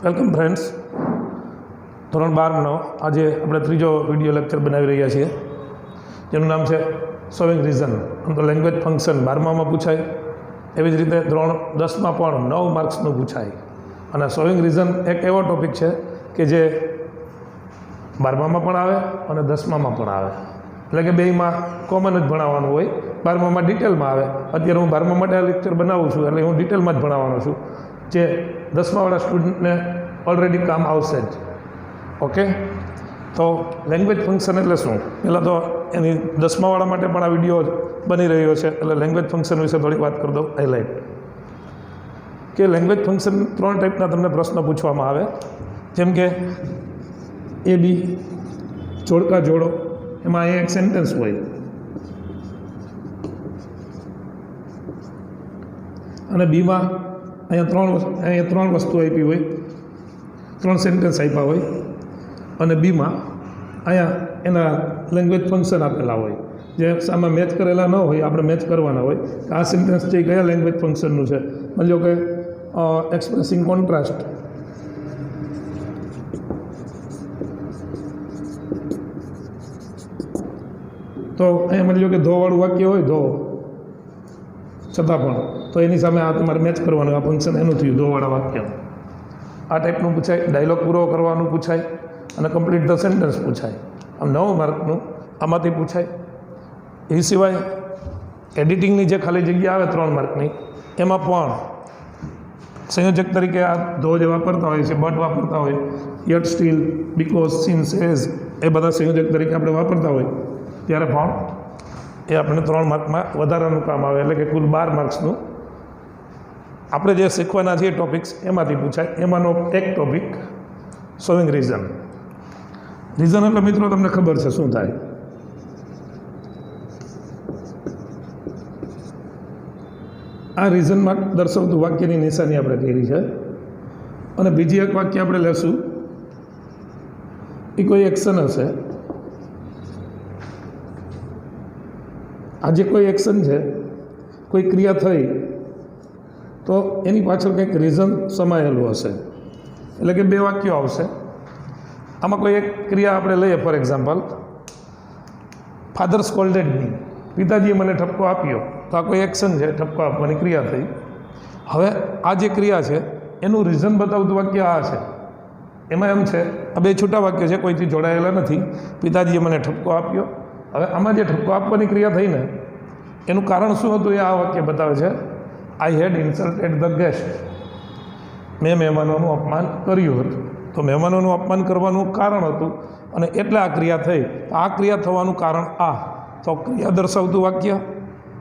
Welcome friends, ધોરણ 12નો આજે આપણે ત્રીજો વિડીયો લેક્ચર બનાવી રહ્યા છીએ, જેનું નામ છે શોવિંગ રીઝન. આમ તો લેંગ્વેજ ફંક્શન 12મામાં પૂછાય, એવી જ રીતે ધોરણ 10માં પણ 9 માર્ક્સનું પૂછાય. અને શોવિંગ રીઝન એક એવો ટોપિક છે કે જે 12મામાં પણ આવે અને 10મામાં પણ આવે, એટલે કે બેયમાં કોમન જ ભણાવવાનું હોય. 12મામાં ડિટેલમાં આવે. અત્યારે હું 12મા માટે આ લેક્ચર બનાવું છું, એટલે હું ડિટેલમાં જ ભણાવવાનો છું, જે 10માવાળા સ્ટુડન્ટને ઓલરેડી કામ આવશે જ. ઓકે, તો લેંગ્વેજ ફંક્શન એટલે શું? પહેલાં તો એની 10માવાળા માટે પણ આ વિડીયો બની રહ્યો છે, એટલે લેંગ્વેજ ફંક્શન વિશે થોડીક વાત કરી દઉં. હાઇલાઇટ કે લેંગ્વેજ ફંક્શન 3 ટાઈપના તમને પ્રશ્ન પૂછવામાં આવે, જેમ કે એ બી જોડકા જોડો, એમાં અહીંયા એક સેન્ટેન્સ હોય અને બીમાં અહીંયા ત્રણ વસ્તુ આપી હોય, 3 સેન્ટેન્સ આપ્યા હોય, અને બીમાં અહીંયા એના લેંગ્વેજ ફંક્શન આપેલા હોય, જે સામે મેચ કરેલા ન હોય, આપણે મેચ કરવાના હોય કે આ સેન્ટેન્સ છે કયા લેંગ્વેજ ફંક્શનનું છે. માની લો કે એક્સપ્રેસિંગ કોન્ટ્રાસ્ટ, તો અહીંયા માની લો કે ધોવાળું વાક્ય હોય, ધો છતાં પણ, તો એની સામે આ તમારે મેચ કરવાનું, આ ફંક્શન એનું થયું ધોવાળા વાક્યનું. આ ટાઈપનું પૂછાય. ડાયલોગ પૂરો કરવાનું પૂછાય અને કમ્પ્લીટ ધ સેન્ટેન્સ પૂછાય. આમ 9 માર્કનું આમાંથી પૂછાય. એ સિવાય એડિટિંગની જે ખાલી જગ્યા આવે 3 માર્કની, એમાં પણ સંયોજક તરીકે આ ધો જે વાપરતા હોય છે, બટ વાપરતા હોય, yet, still, because, since, as, એ બધા સંયોજક તરીકે આપણે વાપરતા હોય, ત્યારે પણ એ આપણે 3 માર્કમાં વધારાનું કામ આવે, એટલે કે કુલ 12 માર્ક્સનું આપણે જે શીખવાના છીએ ટોપિક્સ એમાંથી પૂછાય. એમાંનો એક ટોપિક શોવિંગ રીઝન. રીઝન એટલે મિત્રો તમને ખબર છે શું થાય? આ રીઝનમાં દર્શાવતું વાક્યની નિશાની આપણે કરી છે, અને બીજી એક વાક્ય આપણે લેશું, એ કોઈ એક્શન હશે. આજે કોઈ એક્શન છે, કોઈ ક્રિયા થઈ, તો એની પાછળ કંઈક રીઝન સમાયેલું હશે, એટલે કે 2 વાક્યો આવશે. આમાં કોઈ એક ક્રિયા આપણે લઈએ, ફોર એક્ઝામ્પલ, ફાધર સ્કોલ્ડેડ મી, પિતાજીએ મને ઠપકો આપ્યો, તો આ કોઈ એક્શન છે, ઠપકો આપવાની ક્રિયા થઈ. હવે આ જે ક્રિયા છે એનું રીઝન બતાવતું વાક્ય આ છે. એમાં એમ છે, આ 2 છૂટા વાક્ય છે, કોઈથી જોડાયેલા નથી. પિતાજીએ મને ઠપકો આપ્યો. હવે આમાં જે ઠપકો આપવાની ક્રિયા થઈ ને, એનું કારણ શું હતું એ આ વાક્ય બતાવે છે. આઈ હેડ ઇન્સલ્ટેડ ધ ગેસ્ટ, મેં મહેમાનોનું અપમાન કર્યું હતું. તો મહેમાનોનું અપમાન કરવાનું કારણ હતું, અને એટલે આ ક્રિયા થઈ. આ ક્રિયા થવાનું કારણ આ. તો ક્રિયા દર્શાવતું વાક્ય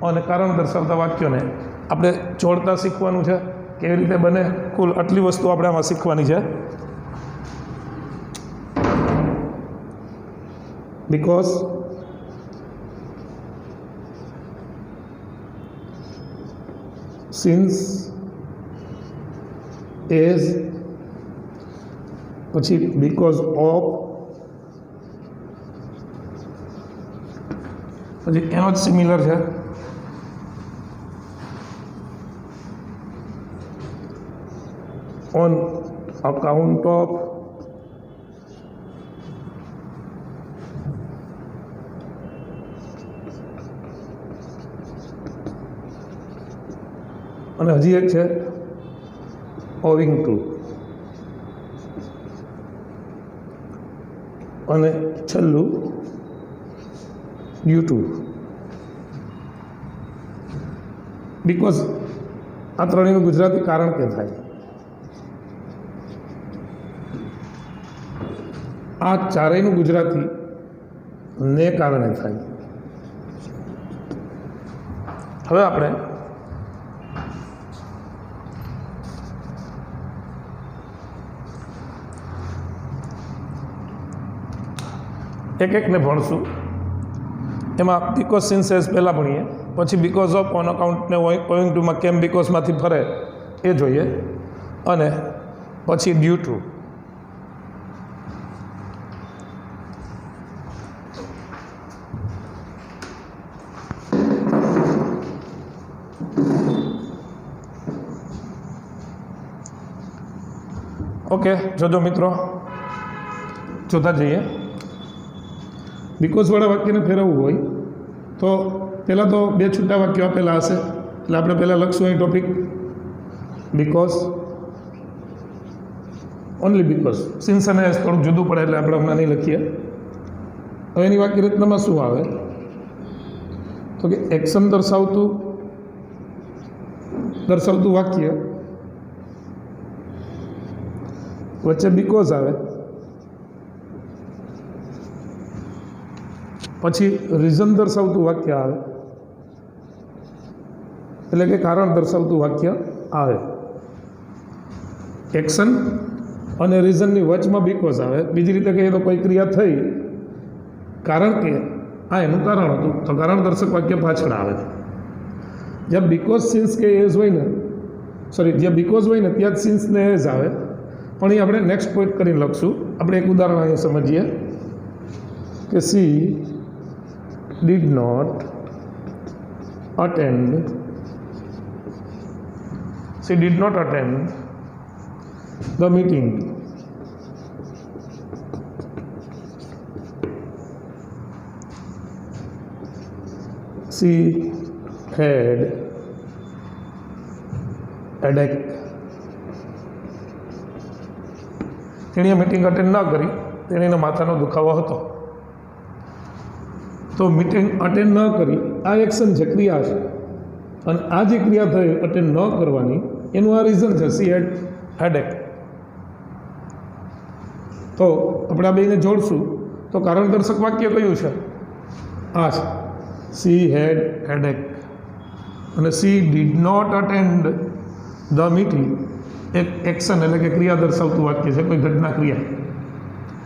અને કારણ દર્શાવતા વાક્યોને આપણે જોડતા શીખવાનું છે. કેવી રીતે બને? કુલ આટલી વસ્તુ આપણે આમાં શીખવાની છે. બીકોઝ, સિન્સ, એઝ, પછી બીકોઝ ઓફ, પછી એનો જ સિમિલર છે ઓન અકાઉન્ટ ઓફ, અને હજી એક છે ઓવિંગ ટુ, અને છેલ્લું ડ્યુ ટુ. બીકોઝ આ ત્રણેયનું ગુજરાતી કારણ કે થાય. આ ચારેયનું ગુજરાતી ને કારણે થાય. હવે આપણે એક એકને ભણશું. એમાં બીકોઝ, સિન્સ, એઝ પહેલાં ભણીએ, પછી બીકોઝ ઓફ, ઓન અકાઉન્ટને ઓઇંગ ટુમાં કેમ બીકોઝમાંથી ફરે એ જોઈએ, અને પછી ડ્યુ ટુ. ઓકે, જોજો મિત્રો, જોતા જઈએ. બીકોઝવાળા વાક્યને ફેરવવું હોય તો પહેલાં તો બે છૂટા વાક્યો આપેલા હશે, એટલે આપણે પહેલાં લખશું અહીં topic because, only because. Since અને એસ થોડુંક જુદું પડે એટલે આપણે હમણાં નહીં લખીએ. હવે એની વાક્ય રચનામાં શું આવે તો કે એક્શન દર્શાવતું વાક્ય વચ્ચે બીકોઝ આવે, પછી રીઝન દર્શાવતું વાક્ય આવે, એટલે કે કારણ દર્શાવતું વાક્ય આવે. એક્શન અને રીઝનની વચમાં બીકોઝ આવે. બીજી રીતે કહીએ તો કોઈ ક્રિયા થઈ, કારણ કે આ એનું કારણ હતું, તો કારણ દર્શક વાક્ય પાછળ આવે. જ્યાં બીકોઝ સિન્સ કે એઝ હોય ને, જ્યાં બીકોઝ હોય ને ત્યાં જ સિન્સ ને એઝ આવે, પણ એ આપણે નેક્સ્ટ પોઈન્ટ કરીને લખશું. આપણે એક ઉદાહરણ અહીંયા સમજીએ કે she did not attend the meeting. She had headache. તેણીએ મીટિંગ અટેન્ડ ન કરી, તેણીને માથાનો દુખાવો હતો. તો મીટિંગ અટેન્ડ ન કરી આ એક્શન છે, ક્રિયા છે, અને આ જે ક્રિયા થઈ અટેન્ડ ન કરવાની એનું આ રીઝન છે, સી હેડ હેડેક. તો આપણે આ બેને જોડશું તો કારણ દર્શક વાક્ય કયું છે? આ છે, સી હેડ હેડેક. અને she did not attend the meeting એક એક્શન એટલે કે ક્રિયા દર્શાવતું વાક્ય છે, કોઈ ઘટના ક્રિયા.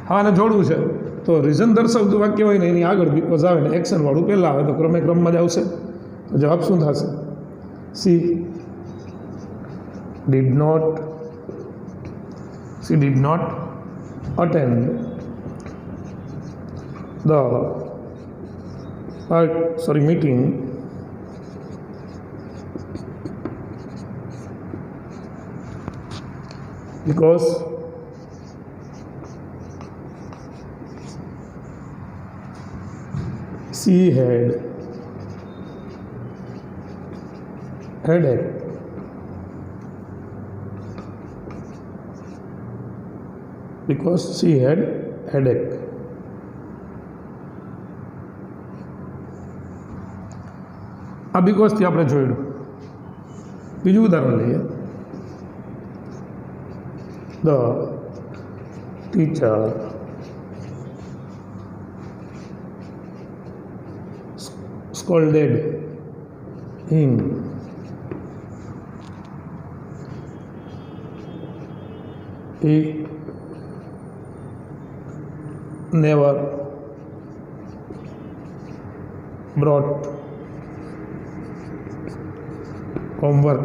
હવે આને જોડવું છે તો રીઝન દર્શાવતું વાક્ય હોય ને એની આગળ બીકોઝ આવે ને એક્શનવાળું પહેલાં આવે તો ક્રમમાં જ આવશે. તો જવાબ શું થશે? She did not attend the meeting because she had headache. Because she had headache. આ બીકોઝથી આપણે જોયું. બીજું ઉદાહરણ લઈએ. The teacher scolded him. He never brought homework.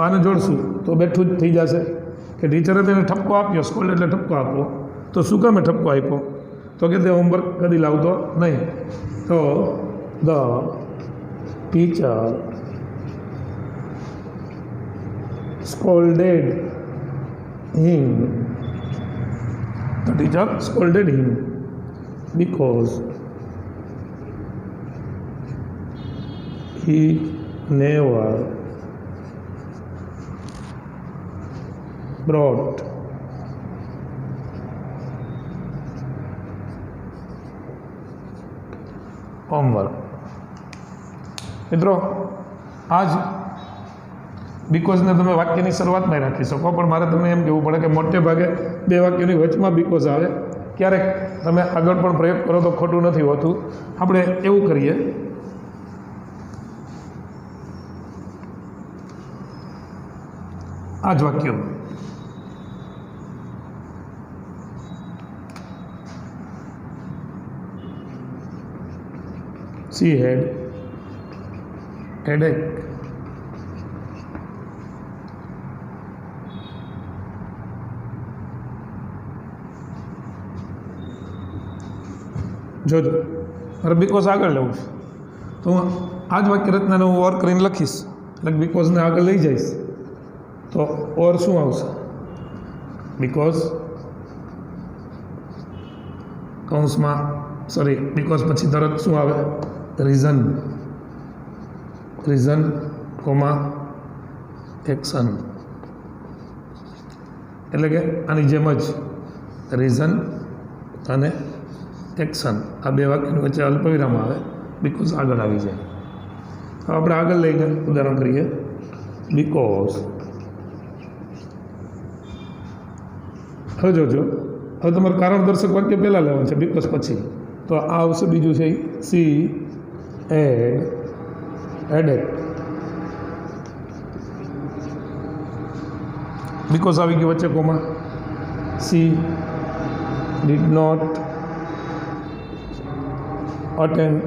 આને જોડશું તો બેઠું જ થઈ જશે કે ટીચરે તેને ઠપકો આપ્યો, સ્કૂલ એટલે ઠપકો આપવો. તો શું કામે ઠપકો આપ્યો? તો કે તે હોમવર્ક કદી લાવતો નહીં. તો the teacher scolded him. The teacher scolded him because he never brought homework. મિત્રો, આજ બીકોઝને તમે વાક્યની શરૂઆતમાં રાખી શકો, પણ મારે તમને એમ કહેવું પડે કે મોટે ભાગે બે વાક્યોની વચમાં બીકોઝ આવે. ક્યારેક તમે આગળ પણ પ્રયોગ કરો તો ખોટું નથી હોતું. આપણે એવું કરીએ, આ જ વાક્યો she had headache. જોજો, મારે બીકોઝ આગળ લેવું છે તો હું આ જ વાક્ય રચનાને હું ઓર કરીને લખીશ, એટલે બીકોઝને આગળ લઈ જઈશ તો ઓર શું આવશે? બીકોઝ કૌંસમાં બીકોઝ પછી તરત શું આવે? રીઝન કોમા એક્શન, એટલે કે આની જેમ જ રીઝન અને એક્શન આ બે વાક્યની વચ્ચે અલ્પવિરામ આવે, બીકોઝ આગળ આવી જાય. હવે આપણે આગળ લઈને ઉદાહરણ કરીએ. બીકોઝ, હવે જોજો, હવે તમારે કારણ દર્શક વાક્ય પહેલાં લેવાનું છે, બીકોઝ પછી. તો આ આવશે બીજું છે સી હેડેક. બીકોઝ આવી ગયું વચ્ચે comma. She did not attend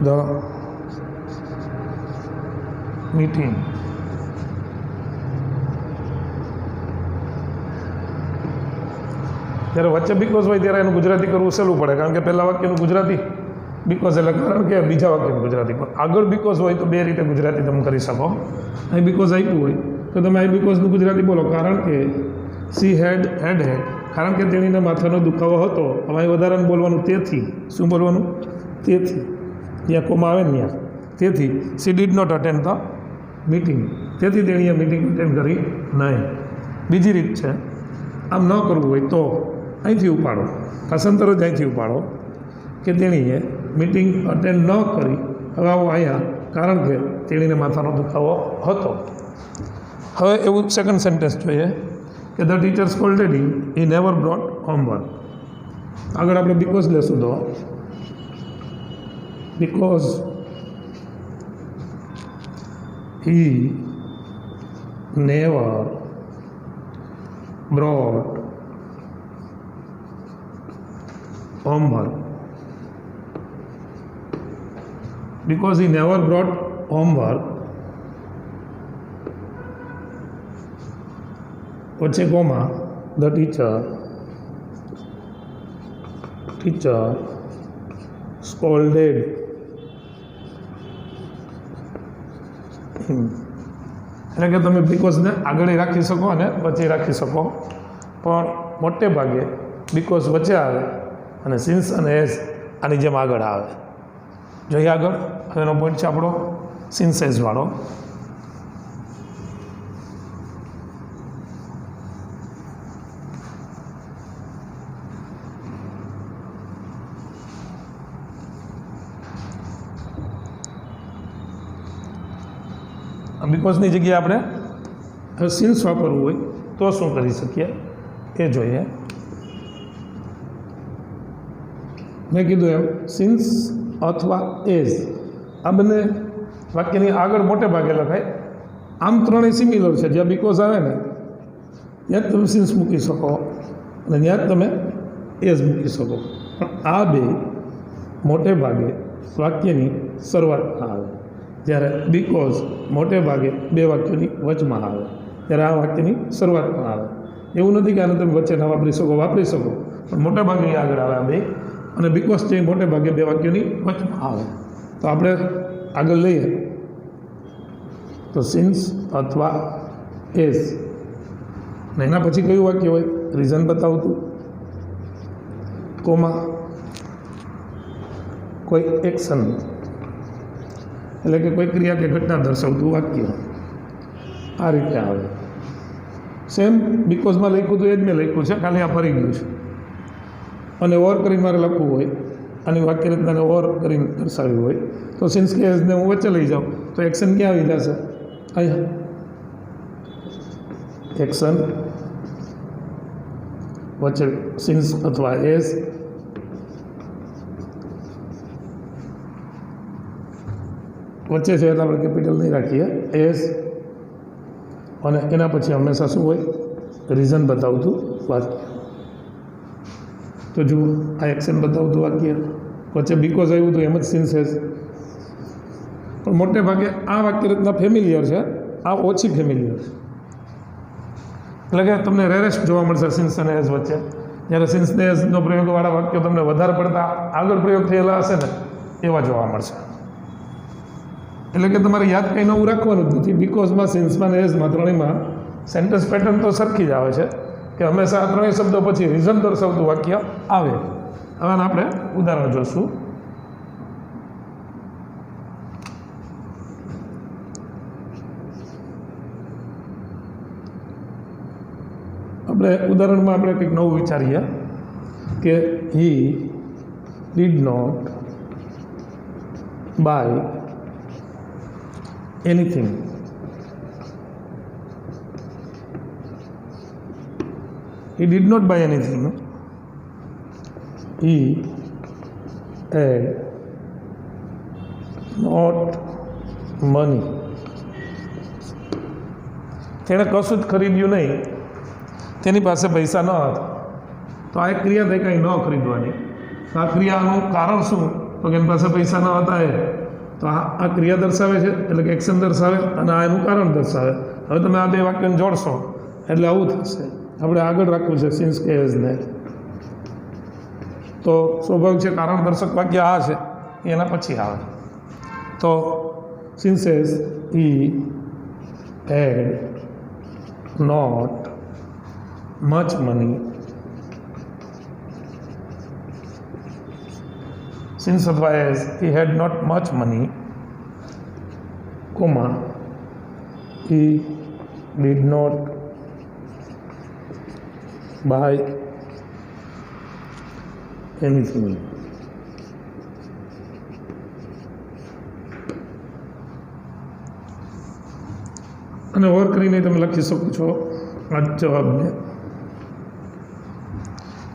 the meeting. જ્યારે વચ્ચે બીકોઝ હોય ત્યારે એનું ગુજરાતી કરવું સહેલું પડે, કારણ કે પહેલાં વાક્યનું ગુજરાતી બીકોઝ એટલે કારણ કે બીજા વાક્યનું ગુજરાતી. પણ આગળ બીકોઝ હોય તો બે રીતે ગુજરાતી તમે કરી શકો. અહીં બીકોઝ આપ્યું હોય તો તમે અહીં બીકોઝનું ગુજરાતી બોલો, કારણ કે સી હેડ, કારણ કે તેણીને માથાનો દુખાવો હતો. હવે વધારાનું બોલવાનું તેથી. શું બોલવાનું? તેથી. ત્યાં કોમા આવે ને ત્યાં. તેથી she did not attend the meeting, તેથી તેણીએ મિટિંગ અટેન્ડ કરી નહીં. બીજી રીત છે, આમ ન કરવું હોય તો અહીંથી ઉપાડો, ભાષાંતર જ અહીંથી ઉપાડો કે તેણીએ મિટિંગ અટેન્ડ ન કરી. હવે આવો અહીંયા, કારણ કે તેણીને માથાનો દુખાવો હતો. હવે એવું સેકન્ડ સેન્ટેન્સ જોઈએ કે the teacher સ્કોલ્ડેડ him, he never brought homework. આગળ આપણે બીકોઝ લેશું તો because he never brought homework. Because he never brought homework, વચ્ચે comma, the teacher scolded him. એટલે કે તમે બીકોઝને આગળ રાખી શકો અને વચ્ચે રાખી શકો, પણ મોટે ભાગે બીકોઝ વચ્ચે આવે અને સિન્સ અને એઝ આની જેમ આગળ આવે. જોઈએ આગળ. હવે એનો પોઈન્ટ છે આપણો સિન્સ એઝવાળો. બીકોઝની જગ્યાએ આપણે સિન્સ વાપરવું હોય તો શું કરી શકીએ એ જોઈએ. મેં કીધું એમ સિન્સ અથવા એઝ આ બંને વાક્યની આગળ મોટે ભાગે લખાય. આમ ત્રણેય સિમિલર છે. જ્યાં બીકોઝ આવે ને ત્યાં જ તમે સિન્સ મૂકી શકો અને ત્યાં જ તમે એઝ મૂકી શકો. પણ આ બે મોટે ભાગે વાક્યની શરૂઆતમાં આવે, જ્યારે બીકોઝ મોટે ભાગે બે વાક્યોની વચમાં આવે, ત્યારે આ વાક્યની શરૂઆતમાં આવે. એવું નથી કે આને તમે વચ્ચે ના વાપરી શકો, પણ મોટા ભાગે આગળ આવે આ બે. અને બીકોઝ છે મોટે ભાગે બે વાક્યોની વચમાં આવે. તો આપણે આગળ લઈએ તો સિન્સ અથવા એઝ, ને એના પછી કયું વાક્ય હોય? રીઝન બતાવતું, કોમા, કોઈ એક્શન એટલે કે કોઈ ક્રિયા કે ઘટના દર્શાવતું વાક્ય. આ રીતે આવે. સેમ બીકોઝમાં લખ્યું હતું એ જ મેં લખ્યું છે, ખાલી આ ફરી ગયું છે. અને ઓર કરીને મારે લખવું હોય, અને વાક્ય રચનાને ઓર કરીને દર્શાવ્યું હોય તો સિન્સ કે એઝને હું વચ્ચે લઈ જાઉં તો એક્શન ક્યાં આવી જશે? અહીંયા એક્શન વચ્ચે સિન્સ અથવા એઝ. વચ્ચે છે એટલે આપણે કેપિટલ નહીં રાખીએ, એઝ. અને એના પછી હંમેશા શું હોય? રીઝન બતાવતું વાક્ય. તો જુઓ, આ એક્શન બતાવતું વાક્ય, વચ્ચે બીકોઝ આવ્યું હતું એમ જ સિન્સ એઝ. પણ મોટે ભાગે આ વાક્ય રચના ફેમિલિયર છે, આ ઓછી ફેમિલિયર છે. એટલે કે તમને રેરેસ્ટ જોવા મળશે સિન્સ અને એઝ વચ્ચે. જ્યારે સિન્સ ને એઝનો પ્રયોગવાળા વાક્યો તમને વધારે પડતા આગળ પ્રયોગ થયેલા હશે ને એવા જોવા મળશે. એટલે કે તમારે યાદ કંઈ નવું રાખવાનું જ નથી. બીકોઝમાં, સિન્સમાં ને એઝમાં ત્રણેયમાં સેન્ટેન્સ પેટર્ન તો સરખી જ આવે છે કે હંમેશા આ ત્રણેય શબ્દો પછી રીઝન દર્શાવતું વાક્ય આવે. હવે આપણે ઉદાહરણ જોશું. આપણે ઉદાહરણમાં આપણે કંઈક નવું વિચારીએ કે he did not buy anything. He did not buy anything. He had not money. તેણે કશું જ ખરીદ્યું નહીં, તેની પાસે પૈસા ન હતા. તો આ એક ક્રિયા થઈ કંઈ ન ખરીદવાની. તો આ ક્રિયાનું કારણ શું? તો કે એની પાસે પૈસા ન હતા. તો આ ક્રિયા દર્શાવે છે, એટલે કે એક્શન દર્શાવે, અને આ એનું કારણ દર્શાવે. હવે તમે આ બે વાક્યને જોડશો એટલે આવું થશે. આપણે આગળ રાખવું છે સિન્સ કે એઝને. તો સ્વાભાવિક છે કારણ દર્શક વાક્ય આ છે, એના પછી આવે. તો since as he had not much money. Since અથવા as he had not much money, comma he did not buy anything. અને ઓર કરીને તમે લખી શકો છો આ જવાબને.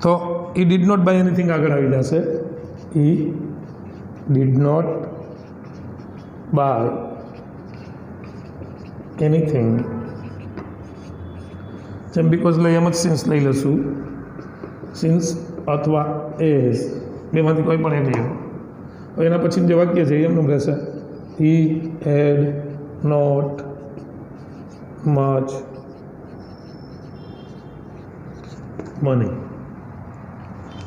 તો he did not buy anything આગળ આવી જશે. he did not buy anything. જેમ બીકોઝ લઈ એમ જ સિન્સ લઈ લઈશું. સિન્સ અથવા એઝ બેમાંથી કોઈ પણ એક લેવું. હવે એના પછી જે વાક્ય છે એમનું રહેશે હી હેડ નોટ મચ મની.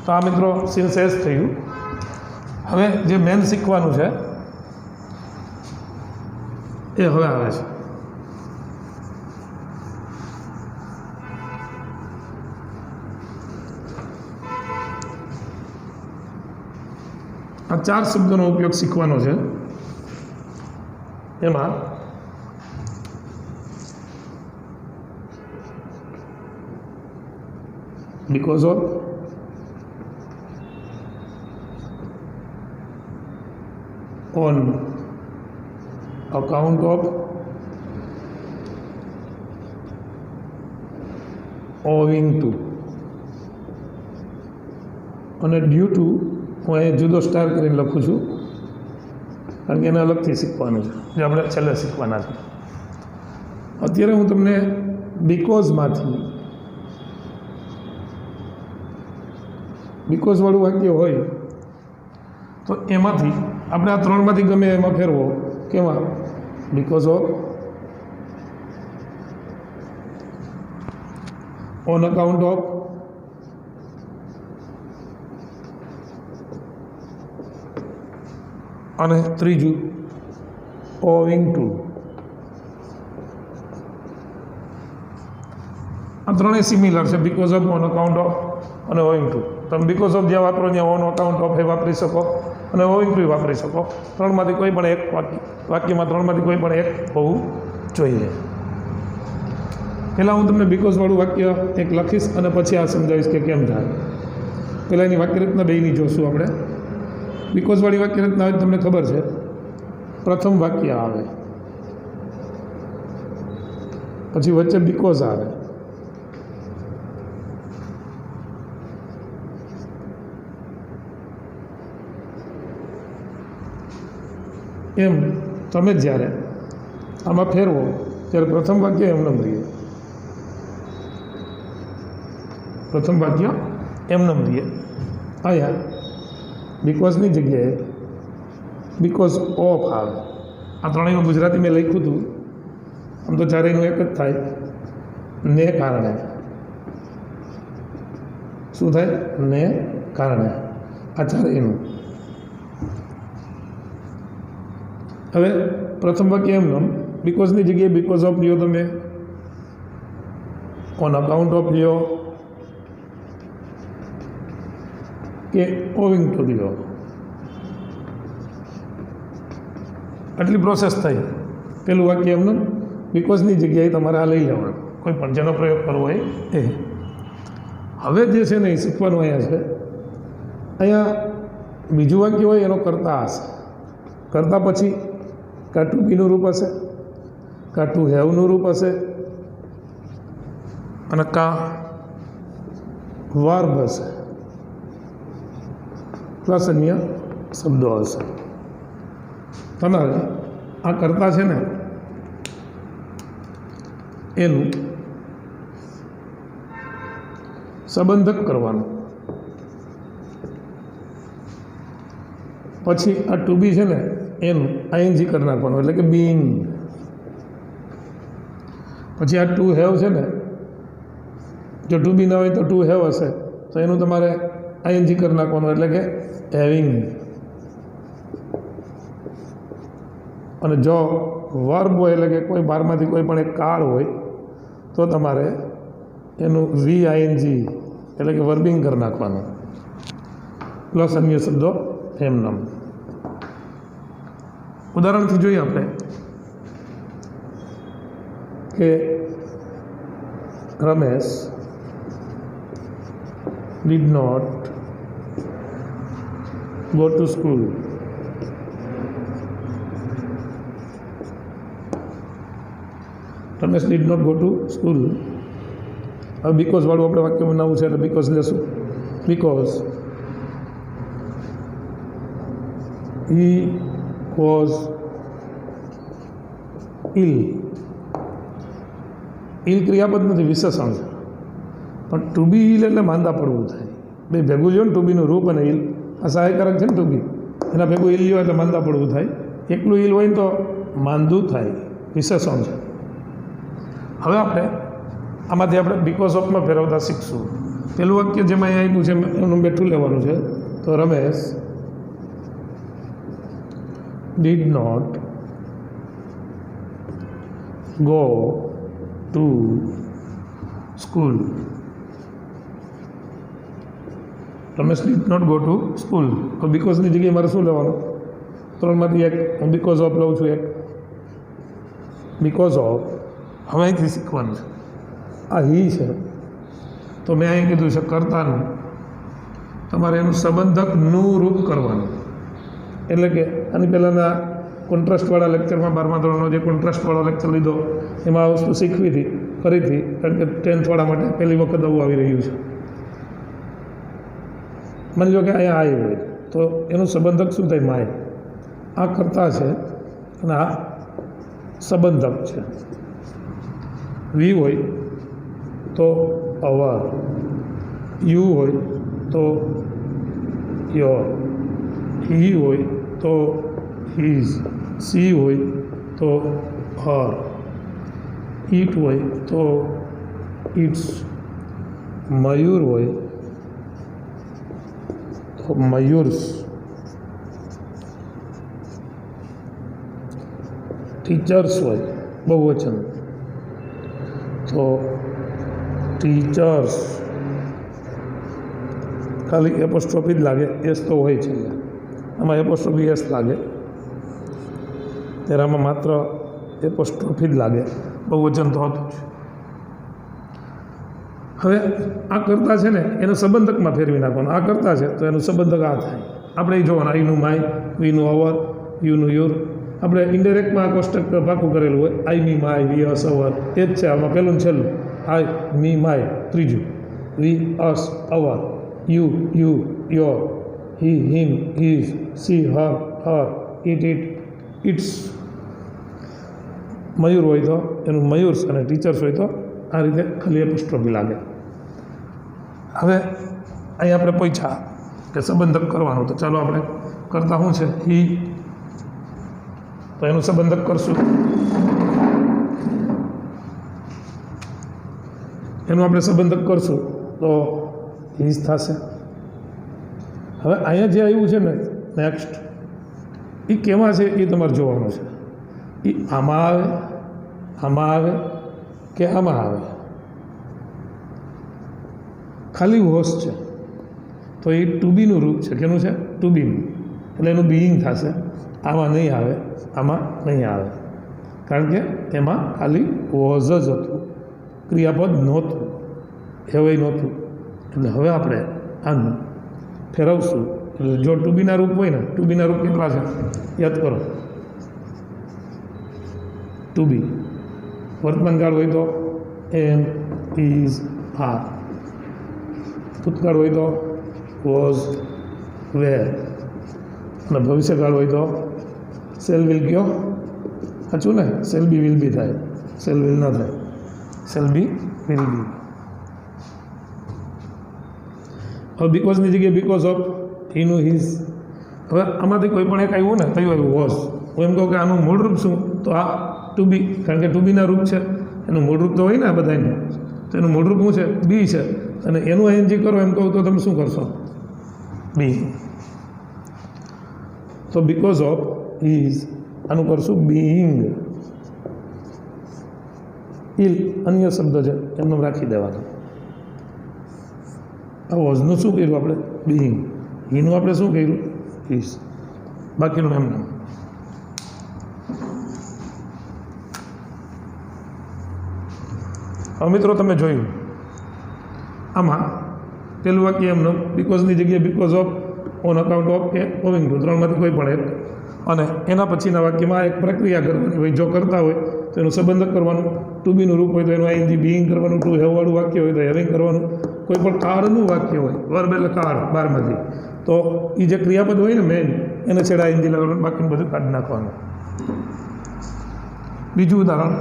તો આ મિત્રો સિન્સ એઝ થયું. હવે જે મેન શીખવાનું છે એ હવે આવે છે. આ 4 શબ્દોનો ઉપયોગ શીખવાનો છે. એમાં because of, on account of, owing two અને ડ્યુ ટુ. હું અહીં જુદો સ્ટાર કરીને લખું છું કારણ કે એને અલગથી શીખવાનું છે, જે આપણે છેલ્લે શીખવાના છે. અત્યારે હું તમને બીકોઝમાંથી, બીકોઝવાળું વાક્ય હોય તો એમાંથી આપણે આ ત્રણમાંથી ગમે એમાં ફેરવો. કેમાં? Because of, on account of, અને ત્રીજું ઓવિંગ ટુ. આ ત્રણેય સિમિલર છે. Because of, on account of અને ઓવિંગ ટુ. તમે બીકોઝ ઓફ જ્યાં વાપરો ત્યાં ઓન અકાઉન્ટ ઓફ એ વાપરી શકો અને ઓવિંગ ટુ વાપરી શકો. ત્રણમાંથી કોઈ પણ એક વાક્યમાં ત્રણમાંથી કોઈ પણ એક હોવું જોઈએ. પહેલાં હું તમને બીકોઝવાળું વાક્ય એક લખીશ અને પછી આ સમજાવીશ કે કેમ થાય. પહેલાં એની વાક્યરચના બેયની જોશું આપણે. બીકોઝવાળી વાક્યરચના હોય તમને ખબર છે. પ્રથમ વાક્ય આવે, પછી વચ્ચે બીકોઝ આવે, એમ તમે જ્યારે આમાં ફેરવો ત્યારે પ્રથમ વાક્ય એમનેમ રહીએ. પ્રથમ વાક્ય એમનેમ રહીએ. અહીંયા બીકોઝની જગ્યાએ બીકોઝ ઓફ આવે. આ ત્રણેયનું ગુજરાતી મેં લખ્યું હતું. આમ તો ચારેયનું એક જ થાય. ને કારણે શું થાય? ને કારણે. આ ચારેયનું. હવે પ્રથમ વાક્ય એમનો બીકોઝની જગ્યાએ બીકોઝ ઓફ લ્યો તમે, ઓન અકાઉન્ટ ઓફ લ્યો કે ઓવિંગ ટુ લ્યો, આટલી પ્રોસેસ થઈ. પેલું વાક્ય એમનું બીકોઝની જગ્યાએ તમારે આ લઈ લેવાનું, કોઈ પણ જેનો પ્રયોગ કરવો હોય એ. હવે જે છે ને એ શીખવાનું અહીંયા છે. અહીંયા બીજું વાક્ય હોય એનો કરતા હશે. કરતા પછી કાં ટુ બીનું રૂપ હશે, કાં ટુ હેવનું રૂપ હશે, અને કાં વર્બ હશે, પ્લસ અન્ય શબ્દો હશે. તમારે આ કરતા છે ને એનું સંબંધક કરવાનું. પછી આ ટુ બી છે ને એનું આઈએનજી કરી નાખવાનું, એટલે કે બીઇંગ. પછી આ ટુ હેવ છે ને, જો ટુ બી ના હોય તો ટુ હેવ હશે તો એનું તમારે આઈએનજી કરી નાખવાનું, એટલે કે હેવિંગ. અને જો વર્બ હોય એટલે કે કોઈ બારમાંથી કોઈ પણ એક કાળ હોય તો તમારે એનું VING એટલે કે વર્બિંગ કરી નાખવાનું, પ્લસ અન્ય શબ્દો એમનામ. ઉદાહરણથી જોઈએ આપણે કે Ramesh did not go to school. Ramesh did not go to school. હવે બીકોઝ વાળું આપણે વાક્ય બનાવવું છે એટલે બીકોઝ લેશું. Because he was ઇલ. ઇલ ક્રિયાપદ નથી, વિશેષણ છે. પણ ટુ બી ઇલ એટલે માંદા પડવું થાય. બે ભેગું લ્યો ને ટુ બીનું રૂપ અને ઇલ, આ સહાયકારક છે ને ટુ બી, એના ભેગું ઇલ લ્યો એટલે માંદા પડવું થાય. એકલું ઇલ હોય ને તો માંદું થાય, વિશેષણ છે. હવે આપણે આમાંથી આપણે બીકોઝ ઓફમાં ફેરવતા શીખશું. પેલું વાક્ય જેમાં અહીંયા આપ્યું છે એનું બેઠું લેવાનું છે. તો Ramesh did not go to school. Ramesh did not go to school. તો બીકોઝની જગ્યાએ મારે શું લેવાનું? ત્રણમાંથી એક હું બીકોઝ ઓફ લઉં છું. એક બીકોઝ ઓફ. હવે અહીંથી શીખવાનું છે. આ હી છે તો મેં અહીં કીધું છે કર્તાનું તમારે એનું સંબંધકનું રૂપ કરવાનું. એટલે કે આની પહેલાંના કોન્ટ્રાસ્ટવાળા લેક્ચરમાં 12મા ધોરણનો જે કોન્ટ્રાસ્ટવાળો લેક્ચર લીધો એમાં આ વસ્તુ શીખવી હતી ફરીથી, કારણ કે 10th વાળા માટે પહેલી વખત આવું આવી રહ્યું છે. માની લો કે અહીંયા આય હોય તો એનું સંબંધક શું થાય? માય. આ કર્તા છે અને આ સંબંધક છે. વી હોય તો અવર, યુ હોય તો યોર, હી હોય તો હીઝ, સી હોય તો હર, ઈટ હોય તો ઇટ્સ, મયુર હોય તો મયુર્સ, ટીચર્સ હોય બહુવચન તો ટીચર્સ. ખાલી એપોસ્ટ્રોફી જ લાગે, એસ તો હોય છે. આમાં એપોસ્ટ્રોફી એસ લાગે, ત્યારે આમાં માત્ર એપોસ્ટ્રોફી જ લાગે, બહુવચન તો હતું જ. હવે આ કરતા છે ને એનું સંબંધકમાં ફેરવી નાખવાનું. આ કરતા છે તો એનું સંબંધક આ થાય. આપણે એ જોવાનું આઈનું માય, વીનું અવર, યુનું યોર. આપણે ઇન્ડિરેક્ટમાં આ કોષ્ટક પાકું કરેલું હોય. આઈ મી માય, વી અસ અવર, એ જ છે આમાં પહેલું છેલ્લું. આઈ મી માય ત્રીજું, we us our, you your, he him his, she her, its. Mayur હોય તો એનું મયુર્સ અને ટીચર્સ હોય તો આ રીતે ખાલી એપોસ્ટ્રોફી લાગે. હવે અહીં આપણે પૂછ્યા કે સંબંધક કરવાનું, તો ચાલો આપણે કરતા શું છે? હી. તો એનું સંબંધક કરશું. એનું આપણે સંબંધક કરશું તો હીઝ થશે. હવે અહીંયા જે આવ્યું છે ને નેક્સ્ટ, એ કેવા છે એ તમારે જોવાનું છે. એ આમાં આવે કે આમાં આવે? ખાલી વોઝ છે તો એ ટુ બીનું રૂપ છે. કેનું છે? ટુ બીનું. એટલે એનું બીઈંગ થશે. આમાં નહીં આવે, આમાં નહીં આવે, કારણ કે એમાં ખાલી વોઝ જ હતું, ક્રિયાપદ નહોતું, હેવય નહોતું. એટલે હવે આપણે આનું ફેરવશું. એટલે જો ટુ બીના રૂપ હોય ને, ટુ બીના રૂપ કેટલા છે યાદ કરો. ટુ બી વર્તમાનકાળ હોય તો એમ, ઇઝ, આર. ભૂતકાળ હોય તો વોઝ, વેર. અને ભવિષ્યકાળ હોય તો સેલ વિલ કયો? સાચું ને? સેલ બી વિલ બી થાય, સેલ વિલ ન થાય, સેલ બી વિલ બી. હવે બીકોઝની જગ્યાએ બીકોઝ ઓફ, એનું હિઝ. હવે આમાંથી કોઈ પણ એક આવ્યું ને, કયું આવ્યું? વોઝ. હું એમ કહું કે આનું મૂળરૂપ શું? તો આ ટુ બી, કારણ કે ટુ બીના રૂપ છે. એનું મૂળરૂપ તો હોય ને આ બધાનું, તો એનું મૂળરૂપ શું છે? બી છે. અને એનું એનજી કરો એમ કહું તો તમે શું કરશો? બી. તો બીકોઝ ઓફ ઇઝ, આનું કરશું બીઈંગ. ઇલ અન્ય શબ્દ છે, એમને રાખી દેવાનો. આ વોઝનું શું કર્યું આપણે? બીઈંગ. એનું આપણે શું કર્યું? ઇઝ. બાકીનું એમને. હવે મિત્રો તમે જોયું આમાં પેલું વાક્ય એમનું બીકોઝની જગ્યાએ because of, on account of કે ઓવિંગ ટુ, ત્રણમાંથી કોઈ પણ એક. અને એના પછીના વાક્યમાં એક પ્રક્રિયા કરવાની હોય. જો કરતા હોય તો એનું સંબંધક કરવાનું, ટુ બીનું રૂપ હોય તો એનું આઈએનજી બીઈંગ કરવાનું, ટુ હેવવાળું વાક્ય હોય તો હેવિંગ કરવાનું. કોઈ પણ કાળનું વાક્ય હોય, વર્બ એટલે કાળ 12માંથી, તો એ જે ક્રિયાપદ હોય ને મેન, એને છેડા આઈએનજી લગાડવાનું, બાકીનું બધું કાઢી નાખવાનું. બીજું ઉદાહરણ,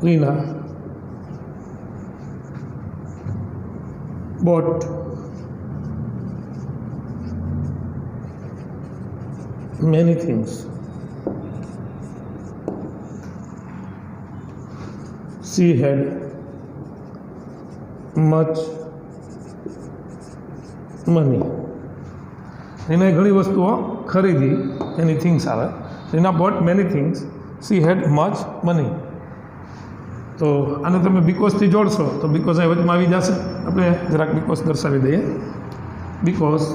Reena bought many things. She had much money. રીનાએ ઘણી વસ્તુઓ ખરીદી, એની થિંગ્સ આવે. Reena bought many things. She had much money. તો આને તમે બીકોઝથી જોડશો તો બીકોઝ અહીં વચમાં આવી જશે. આપણે જરાક બીકોઝ દર્શાવી દઈએ. Because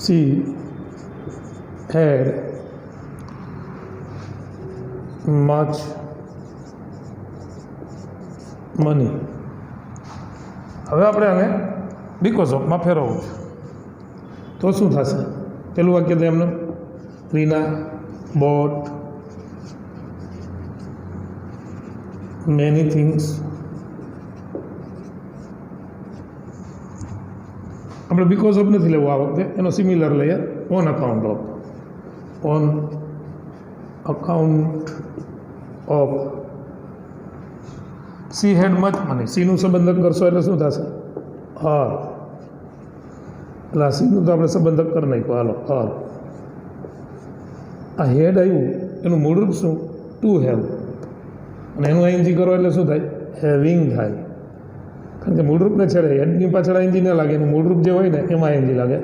she had much money. હવે આપણે આને બીકોઝ ઓફમાં ફેરવવું છે તો શું થશે? પેલું વાક્ય તો એમને રીના બોટ many things. આપણે બીકોઝ ઓફ નથી લેવું આ વખતે, એનો સિમિલર લઈએ. On account of. On account of. She had much money. સીનું સંબંધક કરશો એટલે શું થશે? હર. એટલે આ સીનું તો આપણે સંબંધક કરી નાખ્યું. હાલો, હર. આ હેડ આવ્યું, એનું મૂળરૂપ શું? To have. અને એનું આઈએનજી કરો એટલે શું થાય? હેવિંગ થાય. કારણ કે મૂળરૂપને છેડે હેડની પાછળ આઈએનજી ન લાગે, એનું મૂળરૂપ જે હોય ને એમાં આઈએનજી લાગે.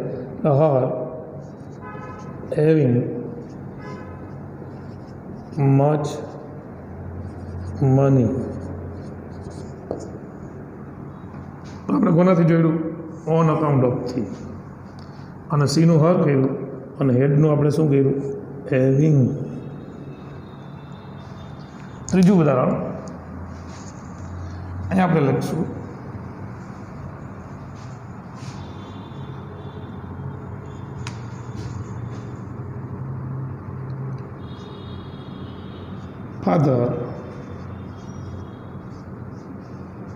Her having much money. આપણે કોનાથી જોડ્યું? On account of. અને સીનું હર કર્યું અને હેડનું આપણે શું કર્યું? હેવિંગ. ત્રીજું ઉદાહરણ અહીંયા આપણે લખીશું father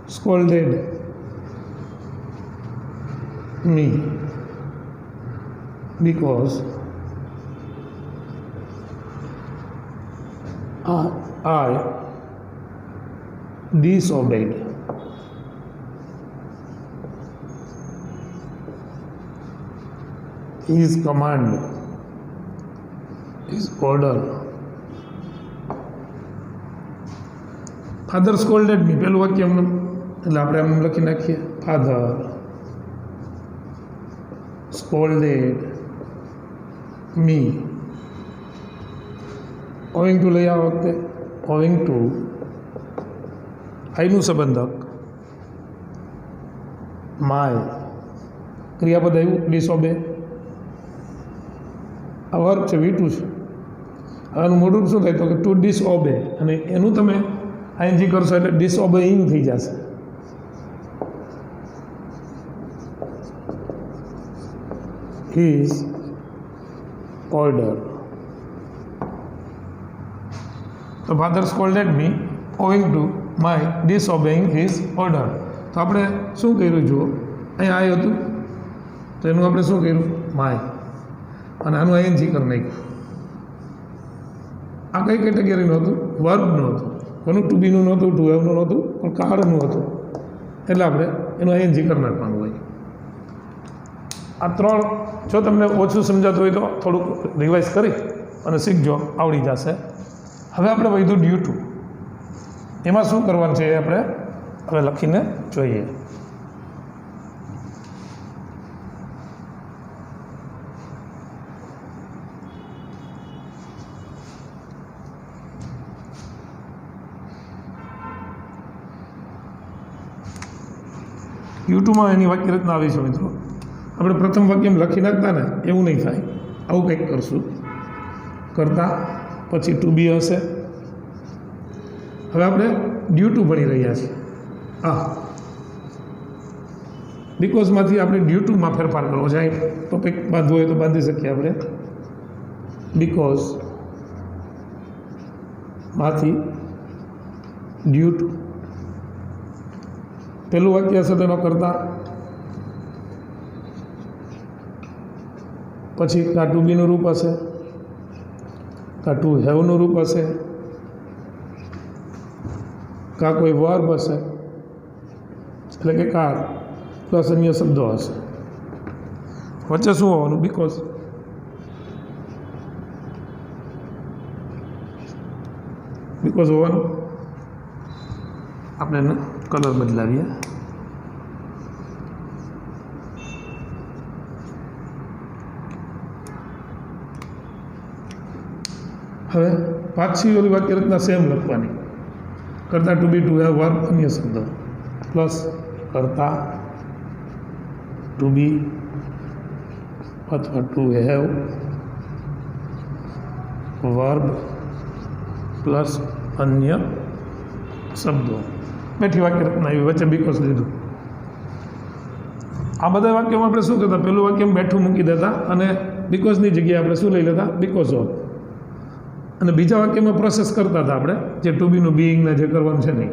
scolded me because I disobeyed. His command, his order. Father scolded me. પેલું વાક્ય એમનું એટલે આપણે આમ લખી નાખીએ father scolded me. Owing two લઈ આ વખતે ઓવિંગ ટુ આઈનું સંબંધક માય ક્રિયાપદ આવ્યું ડિસઓબે. આ વર્ક છે V2 છે. આનું મોડું શું થાય તો કે ટુ ડિસઓબે, અને એનું તમે આઈએનજી કરશો એટલે ડિસઓબેઇંગ થઈ જશે. His order. તો father scolded me owing to my disobeying his order. તો આપણે શું કર્યું જુઓ, અહીંયા આય હતું તો એનું આપણે શું કર્યું માય, અને આનું આઈએનજી કરી નાખ્યું. આ કઈ કેટેગરીનું હતું? વર્બનું હતું. કોનું? ટુ બીનું નહોતું, ટુ હેવનું નહોતું, પણ કાળનું હતું. એટલે આપણે એનું આઈએનજી કરી નાખવાનું હોય. આ ત્રણ જો તમને ઓછું સમજાતું હોય તો થોડુંક રિવાઇઝ કરી અને શીખજો, આવડી જશે. હવે આપણે વધ્યું ડ્યુ ટુ. એમાં શું કરવાનું છે એ આપણે હવે લખીને જોઈએ. યુટ્યુબમાં એની વાક્ય રચના આવી છે મિત્રો. આપણે પ્રથમ વાક્યમાં લખી નાખતા ને એવું નહીં થાય, આવું કંઈક કરશું. કરતાં પછી ટુ બી હશે. હવે આપણે ડ્યુ ટુ ભણી રહ્યા છીએ. બીકોઝમાંથી આપણે ડ્યુ ટુમાં ફેરફાર કરવો છે. અહીં ટોપિક બાંધવો હોય તો બાંધી શકીએ આપણે. બીકોઝ માંથી ડ્યુ ટુ. પહેલું વાક્ય હશે તેનો કરતાં, પછી કાં ટુ બીનું રૂપ હશે, કાં ટુ હેવનું રૂપ હશે, કાં કોઈ વર્બ હશે, એટલે કે કાર પ્લસ અન્ય શબ્દો હશે. વચ્ચે શું હોવાનું? બીકોઝ. બીકોઝ હોવાનું. આપણે એને કલર બદલાવીએ. હવે પાછી ઓલી વાક્ય રચના સેમ લખવાની. કરતાં to be, to have, verb, અન્ય શબ્દો પ્લસ કરતાં ટુ બી અથવા ટુ હેવ વર્બ પ્લસ અન્ય શબ્દો. બેઠી વાક્ય રચના આવી, વચ્ચે બીકોઝ લીધું. આ બધા વાક્યોમાં આપણે શું કરતા? પહેલું વાક્યમાં બેઠું મૂકી દેતા અને બીકોઝની જગ્યાએ આપણે શું લઈ લેતા? Because of. અને બીજા વાક્યમાં પ્રોસેસ કરતા હતા આપણે, જે ટુ બીનું બીઈંગને જે કરવાનું છે નહીં.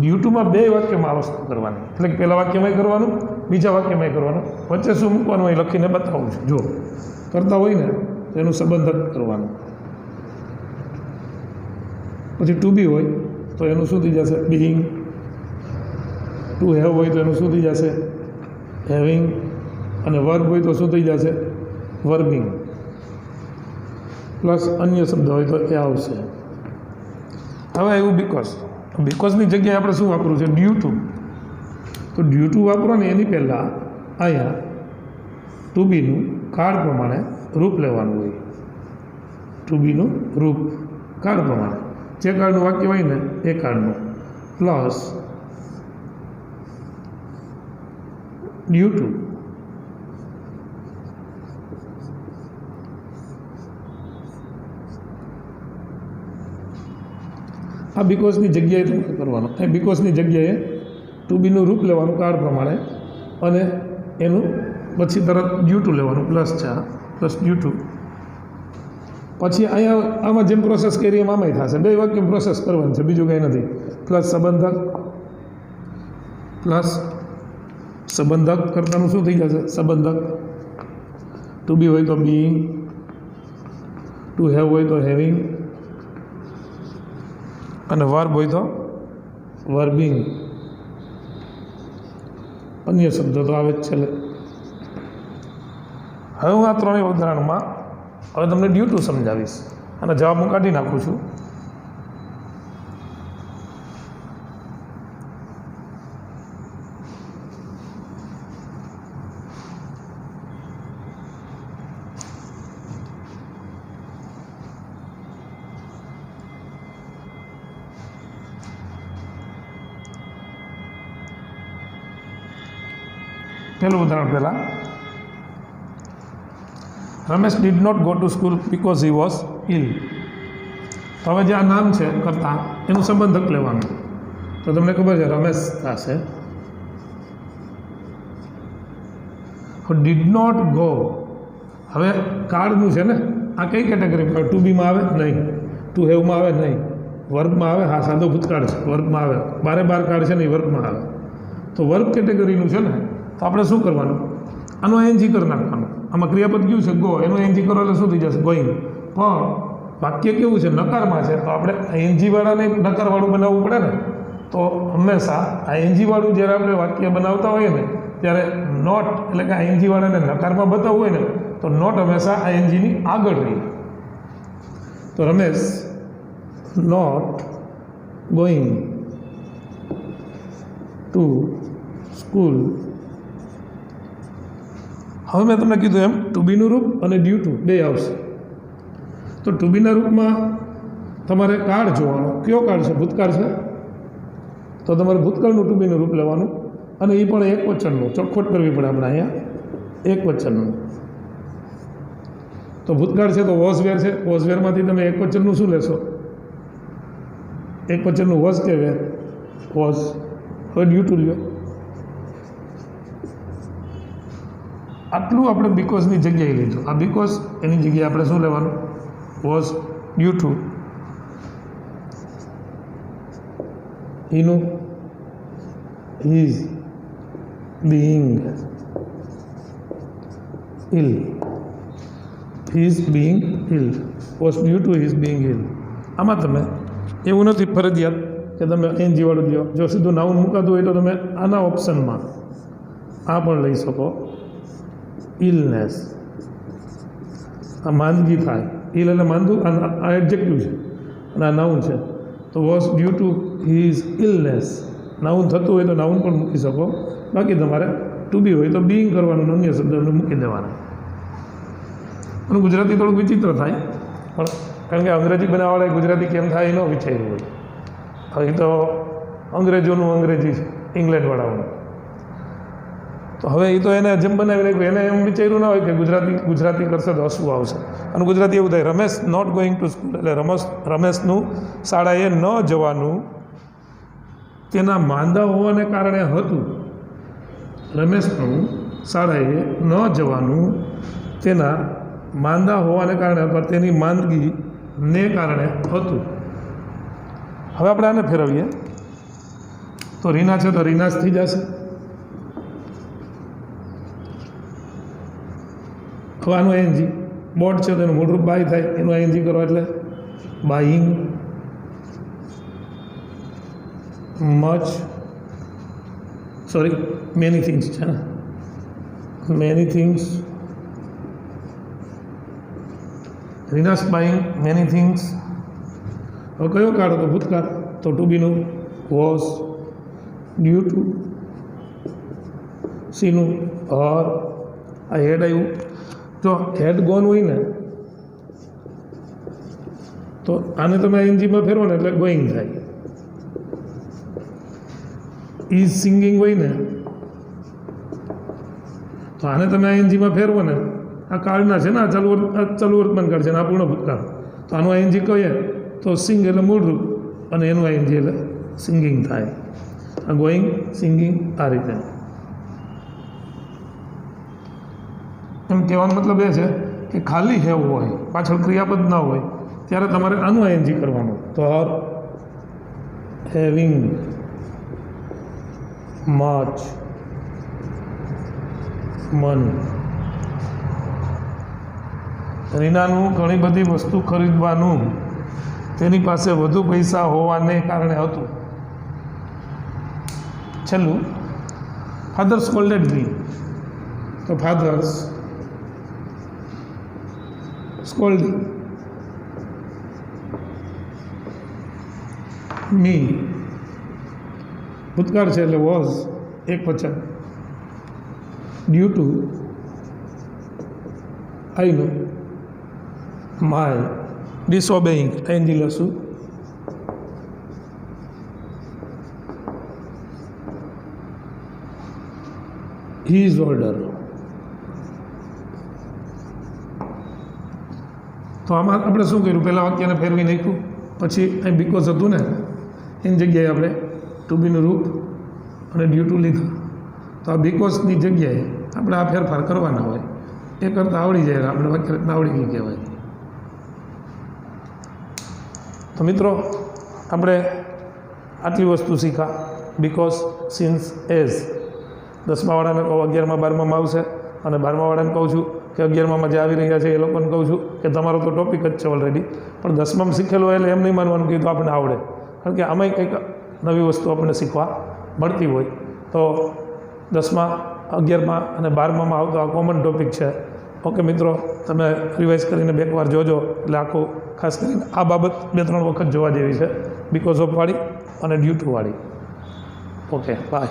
યુટ્યુબમાં બે વાક્યમાં આ વસ્તુ કરવાની. એટલે કે પહેલા વાક્યમાં કરવાનું, બીજા વાક્યમાં કરવાનું. વચ્ચે શું મૂકવાનું હોય લખીને બતાવું છું. જો કરતા હોય ને તો એનું સંબંધક કરવાનું. પછી ટુ બી હોય તો એનું શું થઈ જશે? બીઈંગ. ટુ હેવ હોય તો એનું શું થઈ જશે? હેવિંગ. અને વર્બ હોય તો શું થઈ જશે? વર્બિંગ. પ્લસ અન્ય શબ્દ હોય તો એ આવશે. હવે એવું બીકોઝ. બીકોઝની જગ્યાએ આપણે શું વાપરવું છે? Due to. તો ડ્યુ ટુ વાપરો ને એની પહેલાં અહીંયા ટુ બીનું કાળ પ્રમાણે રૂપ લેવાનું હોય. ટુ બીનું રૂપ કાળ પ્રમાણે, જે કાળનું વાક્ય હોય ને એ કાળનું, પ્લસ ડ્યુ ટુ. આ બીકોઝની જગ્યાએ તમે કરવાનું. એ બીકોઝની જગ્યાએ ટુ બીનું રૂપ લેવાનું કાળ પ્રમાણે, અને એનું પછી તરત ડ્યુ ટુ લેવાનું. પ્લસ છે આ, પ્લસ ડ્યુ ટુ. પછી અહીંયા આમાં જેમ પ્રોસેસ કરી એમ આમાંય થશે. બે વાક્ય પ્રોસેસ કરવાની છે, બીજું કંઈ નથી. પ્લસ સંબંધક. પ્લસ સંબંધક કરતાનું શું થઈ જશે? સંબંધક. ટુ બી હોય તો બીઈંગ, ટુ હેવ હોય તો હેવિંગ, અને વર્બ હોય તો વર્બિંગ. અન્ય શબ્દો તો આવે જ છેલ્લે. હવે હું આ ત્રણેય ઉદાહરણમાં હવે તમને ડ્યુ ટુ સમજાવીશ અને જવાબ હું કાઢી નાખું છું. પહેલું ઉદાહરણ પહેલાં, Ramesh did not go to school because he was ill. તો હવે જે આ નામ છે કરતા એનું સંબંધક લેવાનું. તો તમને ખબર છે રમેશ થશે. ડીડ નોટ ગો, હવે કાર્ડનું છે ને, આ કઈ કેટેગરીમાં? ટુ બીમાં આવે નહીં, ટુ હેવમાં આવે નહીં, વર્બમાં આવે, હા સાદો ભૂતકાળ છે વર્બમાં આવે, બાર કાર્ડ છે ને એ વર્બમાં આવે. તો વર્બ કેટેગરીનું છે ને, તો આપણે શું કરવાનું? આનું એનજી કરી નાખવાનું. આમાં ક્રિયાપદ કયું છે? ગો. એનું એનજી કરો એટલે શું થઈ જશે? ગોઈંગ. પણ વાક્ય કેવું છે? નકારમાં છે, તો આપણે એનજીવાળાને નકારવાળું બનાવવું પડે ને. તો હંમેશા આ એનજીવાળું જ્યારે આપણે વાક્ય બનાવતા હોઈએ ને ત્યારે નોટ, એટલે કે આ એનજીવાળાને નકારમાં બતાવવું હોય ને તો નોટ હંમેશા આ એનજીની આગળ રહી. તો Ramesh not going to school. હવે મેં તમને કીધું એમ ટુ બીનું રૂપ અને ડ્યુ ટુ બે આવશે. તો ટુ બીના રૂપમાં તમારે કાળ જોવાનો. કયો કાળ છે? ભૂતકાળ છે. તો તમારે ભૂતકાળનું ટુ બીનું રૂપ લેવાનું, અને એ પણ એક વચનનું. ચોખવટ કરવી પડે આપણે અહીંયા એક વચનનું. તો ભૂતકાળ છે તો વોઝ વેર છે. વોઝ વેરમાંથી તમે એક વચનનું શું લેશો? એક વચનનું વોઝ કે વેર? વોઝ. હવે ડ્યુ ટુ લ્યો. આટલું આપણે બીકોઝની જગ્યાએ લીધું. આ બીકોઝ એની જગ્યાએ આપણે શું લેવાનું? વોઝ. ડ્યુ ટુ એનું his being ill. His being ill was due to his being ill. આમાં તમે એવું નથી ફરજિયાત કે તમે એનજીવાળું લ્યો. જો સીધું નાઉન મૂકાતું હોય તો તમે આના ઓપ્શનમાં આ પણ લઈ શકો. ઇલનેસ, આ માંદગી થાય. ઇલ એટલે માંદું, આ એડજેક્ટિવ છે અને આ નાઉન છે. તો was due to his illness. Noun થતું હોય તો નાઉન પણ મૂકી શકો. બાકી તમારે ટુ બી હોય તો બીઈંગ કરવાનું, અન્ય શબ્દને મૂકી દેવાના. અને ગુજરાતી થોડુંક વિચિત્ર થાય, પણ કારણ કે અંગ્રેજી બનાવવાળાએ ગુજરાતી કેમ થાય એ ન વિચાર્યું હોય. હવે તો અંગ્રેજોનું અંગ્રેજી છે, ઇંગ્લેન્ડવાળાઓનું. તો હવે એ તો એને જેમ બનાવી નાખ્યું, એને એમ વિચાર્યું ના હોય કે ગુજરાતી કરશે તો હસવું આવશે. અને ગુજરાતી એવું થાય, Ramesh not going to school, એટલે રમેશનું શાળાએ ન જવાનું તેના માંદા હોવાને કારણે હતું. રમેશનું શાળાએ ન જવાનું તેના માંદા હોવાને કારણે અથવા તેની માંદગીને કારણે હતું. હવે આપણે આને ફેરવીએ તો રીના છે તો રીનાસ થઈ જશે. હવે આનું એનજી. બોર્ડ છે તો એનું મૂળરૂપ બાય થાય, એનું એનજી કરો એટલે buying. Much, sorry many things છે ને, many things. Reena's buying many things. હવે કયો કાળ હતો? ભૂતકાળ. તો ટુ બીનું વોઝ. ડ્યુ ટુ સીનું હર. આ હેડ આવ્યું. જો હેડ ગોન હોય ને તો આને તમે એનજીમાં ફેરવો ને એટલે ગોઈંગ થાય. ઇઝ સિંગિંગ હોય ને તો આને તમે એનજીમાં ફેરવો ને, આ કાળના છે ને, આ ચાલુ વર્તમાન કાળ છે ને, આ પૂર્ણ ભૂતકાળ. તો આનું એનજી કહીએ તો સિંગ એટલે મૂળરૂપ, અને એનું એનજી એટલે સિંગિંગ થાય. આ ગોઈંગ, સિંગિંગ, આ રીતે. એમ કહેવાનો મતલબ એ છે કે ખાલી હેવ હોય, પાછળ ક્રિયાપદ ના હોય, ત્યારે તમારે આનું એનજી કરવાનું. તો હર હેવિંગ મચ મની. રીનાનું ઘણી બધી વસ્તુ ખરીદવાનું તેની પાસે વધુ પૈસા હોવાને કારણે હતું. છેલ્લું, ફાધર સ્કોલ્ડેડ મી. તો ફાધર્સ સ્કોલ્ડિંગ મી. ભૂતકાળ છે એટલે વોઝ એક વચન. ડ્યુ ટુ આઈનું માય ડિસઓબેઇંગ એનજી લસું. His order. તો આમાં આપણે શું કર્યું, પહેલાં વાક્યને ફેરવી નાખ્યું, પછી અહીં બીકોઝ હતું ને એની જગ્યાએ આપણે ટુ બીનું રૂપ અને ડ્યુ ટુ લીધું. તો આ બીકોઝની જગ્યાએ આપણે આ ફેરફાર કરવાના હોય, એ કરતાં આવડી જાય આપણે વાક્ય રચના આવડી ગઈ કહેવાય. તો મિત્રો આપણે આટલી વસ્તુ શીખા. Because, since, as. 10મા વાળાને કહું 11મા 12મામાં આવશે, અને 12મા વાળાને કહું છું કે 11મામાં જે આવી રહ્યા છે એ લોકોને કહું છું કે તમારો તો ટોપિક જ છે ઓલરેડી, પણ 10મામાં શીખેલો હોય એટલે એમ નહીં માનવાનું કે તો આપણને આવડે, કારણ કે આમાંય કંઈક નવી વસ્તુ આપણને શીખવા મળતી હોય. તો 10મા, 11મા અને 12મામાં આવતો આ કોમન ટોપિક છે. ઓકે મિત્રો, તમે રિવાઇઝ કરીને બે વાર જોજો, એટલે આખું ખાસ કરીને આ બાબત 2-3 વખત જોવા જેવી છે, બીકોઝ ઓફ વાળી અને ડ્યુ ટુ વાળી. Okay, by.